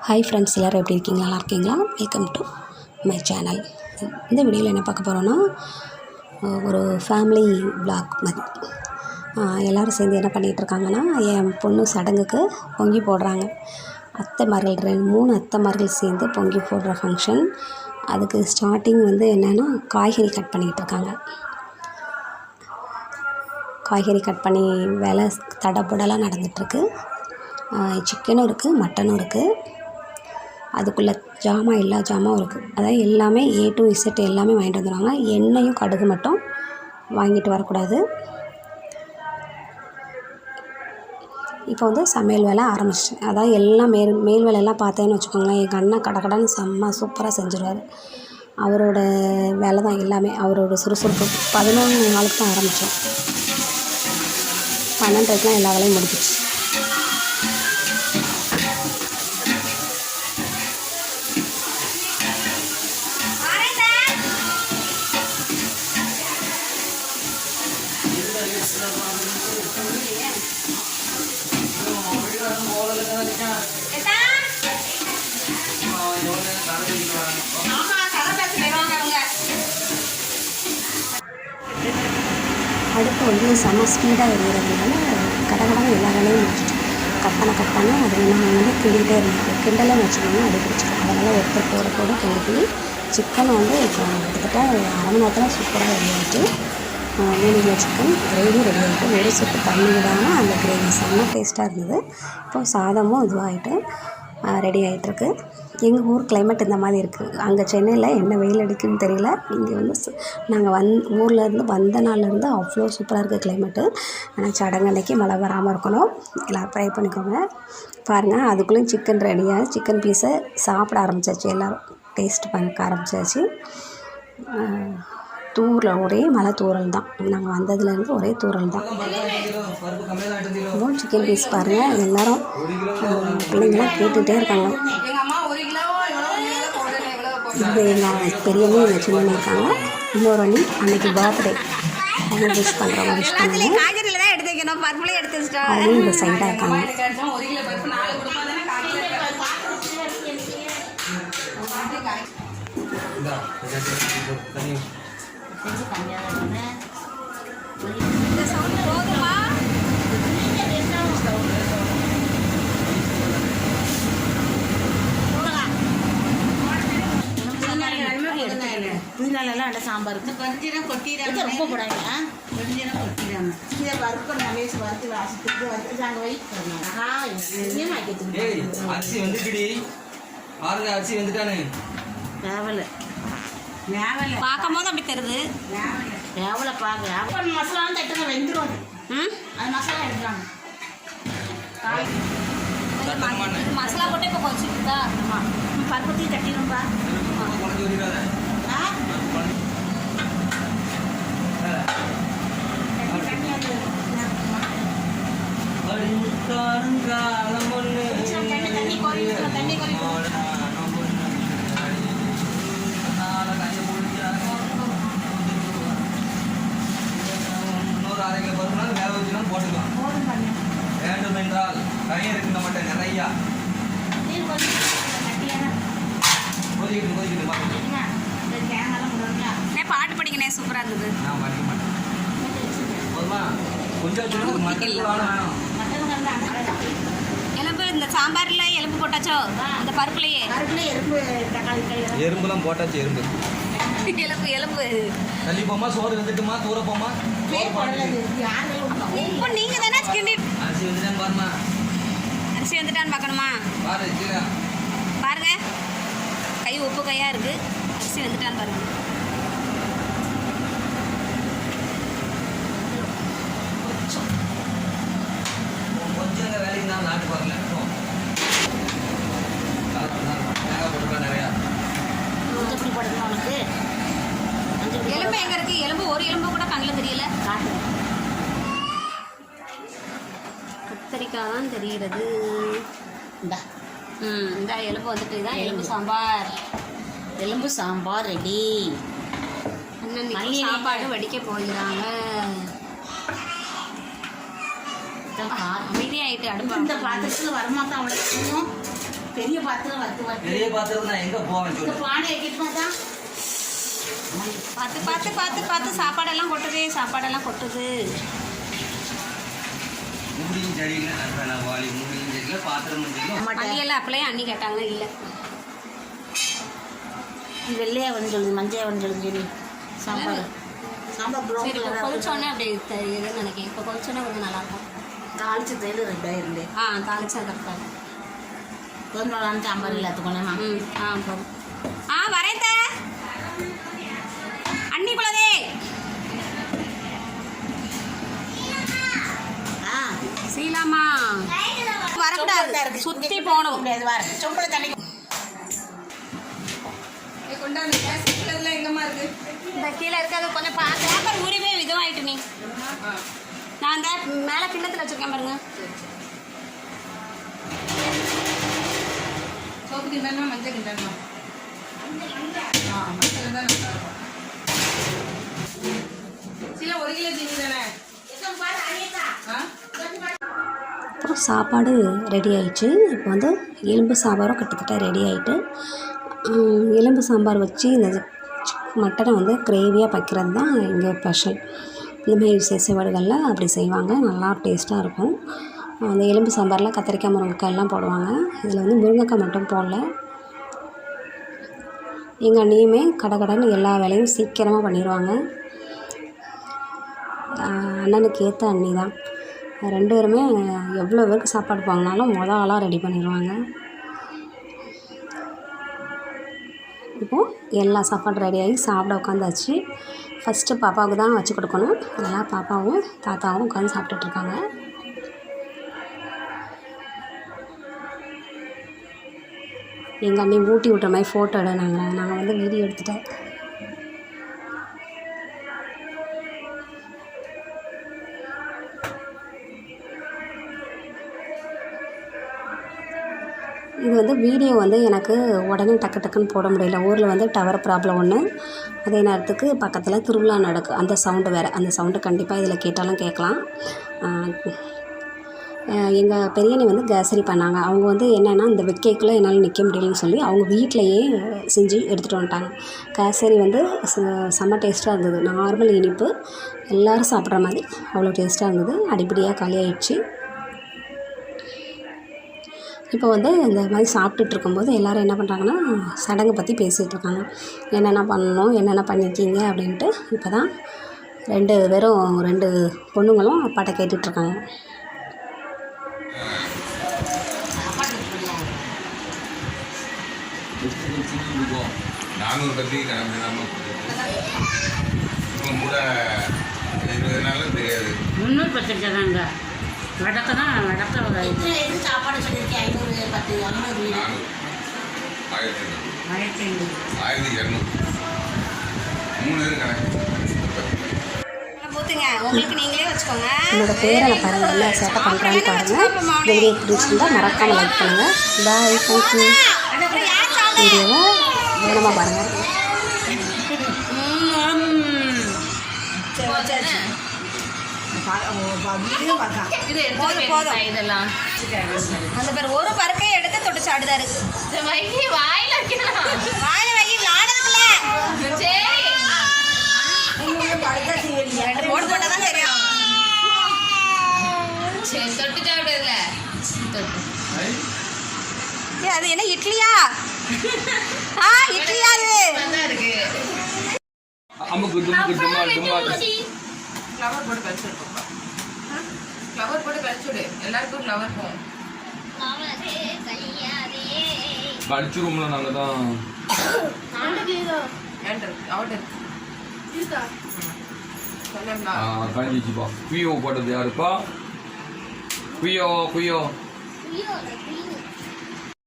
Hi friends, எல்லோரும் எப்படி இருக்கீங்களா? நல்லா இருக்கீங்களா? Welcome to my channel. இந்த வீடியோவில் என்ன பார்க்க போகிறோன்னா, ஒரு ஃபேமிலி விளாக் மாதிரி எல்லோரும் சேர்ந்து என்ன பண்ணிகிட்ருக்காங்கன்னா, என் பொண்ணு சடங்குக்கு பொங்கி போடுறாங்க. அத்தைமார்கள் 3 அத்தைமார்கள் சேர்ந்து பொங்கி போடுற ஃபங்க்ஷன். அதுக்கு ஸ்டார்டிங் என்னென்னா, காய்கறி கட் பண்ணிகிட்ருக்காங்க. காய்கறி கட் பண்ணி வேலை தடபுடலாக நடந்துகிட்ருக்கு. சிக்கனும் இருக்குது, மட்டனும் இருக்குது. அதுக்குள்ளே ஜாமான் எல்லா ஜாமாவும் இருக்குது. அதாவது எல்லாமே A to Z எல்லாமே வாங்கிட்டு வந்துடுவாங்க. எண்ணெயும் கடுகு மட்டும் வாங்கிட்டு வரக்கூடாது. இப்போ சமையல் வேலை ஆரம்பிச்சிட்டேன். அதாவது எல்லாம் மேல் வேலையெல்லாம் பார்த்தேன்னு வச்சுக்கோங்களேன், எங்கள் அண்ணன் கடன்னு செம்ம சூப்பராக செஞ்சுருவார். அவரோட வேலை தான் எல்லாமே. அவரோட சுறுசுறுப்பு 11 நாளுக்கு தான் ஆரம்பித்தோம். 12:30க்குலாம் எல்லா வேலையும் முடிஞ்சிச்சு. அடுப்பு செம்ம ஸ்பீடாக எறிகிறதுனால கடகடன்னு எல்லா வேலையும் முடிச்சிட்டு கட்டான அது நான் கிண்டிகிட்டே இருந்தது. கிண்டலைன்னு வச்சுக்கோங்க, அது பிடிச்சிடும். அதனால் ஒருத்தர் போட கிண்டி சிக்கன் இப்போ கிட்டத்தட்ட அரை மணி நேரத்தில் சூப்பராக ரெடி ஆகிட்டு 3 கிலோ சிக்கன் கிரேவி ரெடி ஆகிட்டு, ஒரு சொட்டு தண்ணி விடாமல் அந்த கிரேவி செம்ம டேஸ்ட்டாக இருந்தது. இப்போது சாதமும் இதுவாகிட்டு ரெடி ஆகிட்டுருக்கு. எங்கள் ஊர் கிளைமேட் இந்த மாதிரி இருக்குது. அங்கே சென்னையில் என்ன வெயில் அடிக்குதுன்னு தெரியல. இங்கே நாங்கள் ஊர்லேருந்து வந்த நாள்லேருந்து அவ்வளோ சூப்பராக இருக்குது கிளைமேட்டு. ஆனால் சடங்கு அன்னைக்கு மழை வராமல் இருக்கணும். எல்லோரும் ட்ரை பண்ணிக்கோங்க. பாருங்கள், அதுக்குள்ளேயும் சிக்கன் ரெடியாக சிக்கன் பீஸை சாப்பிட ஆரம்பித்தாச்சு. எல்லோரும் டேஸ்ட் பண்ண ஆரம்பித்தாச்சு. ஒரே மழை தூறல் தான். நாங்கள் வந்ததுலேருந்து ஒரே தூறல் தான். சிக்கன் பீஸ் பாருங்கள், எல்லோரும் பிள்ளைங்களாம் கேட்டுகிட்டே இருக்காங்க. இது எங்கள் பெரியவங்க, எங்கள் சின்னவங்க இருக்காங்க. இன்னொரு அண்ணி அன்றைக்கி பர்த்டே அவங்க விஷ் பண்ணுறவங்க விஷ் பண்ணுங்க. அதுலேயும் இந்த சைடாக இருக்காங்க. புதினாலெல்லாம் நல்லா சாம்பார் கொஞ்சம் கொட்டிடாங்க, ரொம்ப போடாங்க. கொஞ்சம் கொட்டிடாங்க. இதை வறுக்க நல்லா வறுத்து வாசிட்டு வறுத்து அங்கே அரிசி வந்துடுடி. அரிசி வந்துட்டானு வேவலை பார்க்கும் போது அப்படி தருது. வேவலை பார்க்க மசாலாவும் தட்டுங்க, வெந்துடும். அது மசாலா எடுக்கிறாங்க. மசாலா போட்டு இப்போ கொஞ்சம் ஆமாம், பருப்பத்தையும் தட்டிடும்பா. போட்டுக்கலாம். வேண்டும் என்றால் தனியாக இருக்கு நம்மகிட்ட நிறையா பாட்டு படிக்கணே சூப்பராக இருந்தது. நான் படிக்க மாட்டேன். கொஞ்சம் எலும்பு இந்த சாம்பாரில் எலும்பு போட்டாச்சோ, அந்த பருப்புலையே எறும்புலாம் போட்டாச்சு. எலும்பு தள்ளி போமா, சோறு வந்துட்டுமா, தூர போமா. உப்பு நீங்க தானே கிண்டி. அரிசி வந்துட்டான்னு பாருமா. அரிசி வந்துட்டான்னு பார்க்கணுமா? பாருங்க, கை உப்பு கையாக இருக்குது. அரிசி வந்துட்டான்னு பாருங்க. கொஞ்சம் வேலைக்கு தான் நாட்டு பாருங்க. போட்டுக்கலாம் நிறையா. எப்படி போடணும் உனக்கு? எலும்பு எங்கே இருக்குது? எலும்பு ஒரு எலும்பு கூட கண்ணில் தெரியல. கத்திரிக்காய் தான் தெரிகிறது. இந்த எலும்பு வந்துட்டு தான் எலும்பு சாம்பார் ரெடி. சாப்பாடு வடிக்க போகிறாங்க. அமைதியாகிட்டு அடுப்பு இந்த பாத்திரத்தில் வரமாட்டோம். அவ்வளோ பெரிய பாத்திரம் வறுத்து பெரிய பாத்திரம் நான் எங்கே போவேன் இந்த சொல்லு. பானை வைக்கிட்டு பார்த்தா பார்த்து பார்த்து பார்த்து பார்த்து சாப்பாடெல்லாம் கொட்டுது மூடியும் சரியில்லை நல்லா வாலி மூடியும் சரியில்லை பாத்திரமும் சரியில்லை. மல்லியெல்லாம் அப்பளையே அண்ணி கேட்டாங்க இல்லை இது வெள்ளையா வந்து சொல்லுது மஞ்சள் வந்து சொல்லுது சொல்லி சாம்பார் ப்ரௌன் சரி இப்போ கொதிச்சோடனே அப்படி தெரியுதுன்னு நினைக்கிறேன். இப்போ கொதிச்சோடனே கொஞ்சம் நல்லாயிருக்கும். தாளிச்சு தேடு ரெண்டாயிரம் தாளிச்சா கரெக்டாக இருக்கும். கொஞ்சம் சாம்பார் எல்லாத்துக்கும் போதும். வரேன் தா அண்ணி குலதே சீலாமா வரக்கூடாது, சுற்றி போகணும். முடியாது வர சொம்பளை தண்ணி இந்த கீழே இருக்காது கொஞ்சம் பேப்பர் ஊறிவே இதுவாயிட்டு நீ. நான் இந்த மேலே கிண்ணத்தில் வச்சுருக்கேன் பாருங்க. சோப்பு கிண்டமா மஞ்சள் கிண்டமா மஞ்சள் தான் சில 1 கிலோ ஜீனி தானே. அப்புறம் சாப்பாடு ரெடி ஆயிடுச்சு. இப்போ வந்து எலும்பு சாம்பாரும் கிட்டத்தட்ட ரெடி ஆகிட்டு, எலும்பு சாம்பார் வச்சு இந்த மட்டனை வந்து கிரேவியாக வைக்கிறது தான் இங்கே ஸ்பெஷல். இந்தமாதிரி விசேஷ வீடுகளில் அப்படி செய்வாங்க, நல்லா டேஸ்ட்டாக இருக்கும். அந்த எலும்பு சாம்பாரில் கத்திரிக்காய் முருங்கைக்காய் எல்லாம் போடுவாங்க. இதில் வந்து முருங்கைக்காய் மட்டும் போடல. எங்கள் அண்ணியுமே கடன்னு எல்லா வேலையும் சீக்கிரமாக பண்ணிடுவாங்க. அண்ணனுக்கு ஏற்ற அண்ணி தான். 2 பேருமே எவ்வளோ பேருக்கு சாப்பாடு வாங்கினாலும் ஆளாக ரெடி பண்ணிடுவாங்க. இப்போது எல்லா சாப்பாடும் ரெடியாகி சாப்பிட உட்காந்தாச்சு. ஃபஸ்ட்டு பாப்பாவுக்கு தான் வச்சு கொடுக்கணும். அதனால் பாப்பாவும் தாத்தாவும் உட்காந்து சாப்பிட்டுட்ருக்காங்க. எங்கள் அண்ணி ஊட்டி விட்டுற மாதிரி ஃபோட்டோ எடுனாங்க. நாங்கள் வந்து வீடியோ எடுத்துட்டேன். இது வந்து வீடியோ வந்து எனக்கு உடனே டக்குன்னு போட முடியல. ஊரில் வந்து டவர் ப்ராப்ளம் ஒன்று, அதே நேரத்துக்கு பக்கத்தில் திருவிழா நடக்கும். அந்த சவுண்டு வேறு. அந்த சவுண்டு கண்டிப்பாக இதில் கேட்டாலும் கேட்கலாம். எங்கள் பெரியண்ணி வந்து கேசரி பண்ணாங்க. அவங்க வந்து என்னென்னா இந்த வெக்கைக்குள்ளே என்னால் நிற்க முடியலன்னு சொல்லி அவங்க வீட்டிலையே செஞ்சு எடுத்துகிட்டு வந்துட்டாங்க. கேசரி வந்து செம்ம டேஸ்ட்டாக இருந்தது. நார்மல் இனிப்பு, எல்லோரும் சாப்பிட்ற மாதிரி அவ்வளோ டேஸ்ட்டாக இருந்தது. அடிப்படியாக காலி ஆயிடுச்சு. இப்போ வந்து இந்த மாதிரி சாப்பிட்டுட்டு இருக்கும்போது எல்லோரும் என்ன பண்ணுறாங்கன்னா சடங்கை பற்றி பேசிகிட்டு இருக்காங்க. என்னென்ன பண்ணணும், என்னென்ன பண்ணியிருக்கீங்க அப்படின்ட்டு. இப்போ தான் 2 பொண்ணுங்களும் அப்பாட்ட கேட்டுட்ருக்காங்க. நானூறு கட்டி கிளம்பினாலும் கூட 20 நாளும் தெரியாது. 310 தாங்க வடக்க தான் சாப்பாடு சொல்லியிருக்கேன். 500 10 200 1200 3 கணக்கு. ஊற்றுங்க, உங்களுக்கு நீங்களே வச்சுக்கோங்க. என்னோடய பேரை பாருங்கள், என்ன சேட்டை பண்ணுறான்னு பாருங்கள். வீடியோ பிடிச்சிருந்தா மறக்காமல் லைக் பண்ணுங்கள். பாய், தேங்க்யூ. வீடியோவை வேகமாக பாருங்கள். இதெல்லாம் அந்த பேர் ஒரு பருக்கையை எடுத்து தொட்டு சாடுதாரு. வாயில வாய வை விளாடுறதுல 2 போட்டு போட்டால் தான் தெரியும். சரி தொட்டு சாப்பிடுறதுல அது என்ன இட்லியா? இட்லியா அது இருக்கு. ஃப்ளவர் போட்டு கழிச்சுடு. எல்லாருக்கும் ஃப்ளவர் போகும். கழிச்சிருவோம்ல நாங்கள் தான். கழிச்சிப்பா. குய்யோ போட்டது யாருப்பா? குய்யோ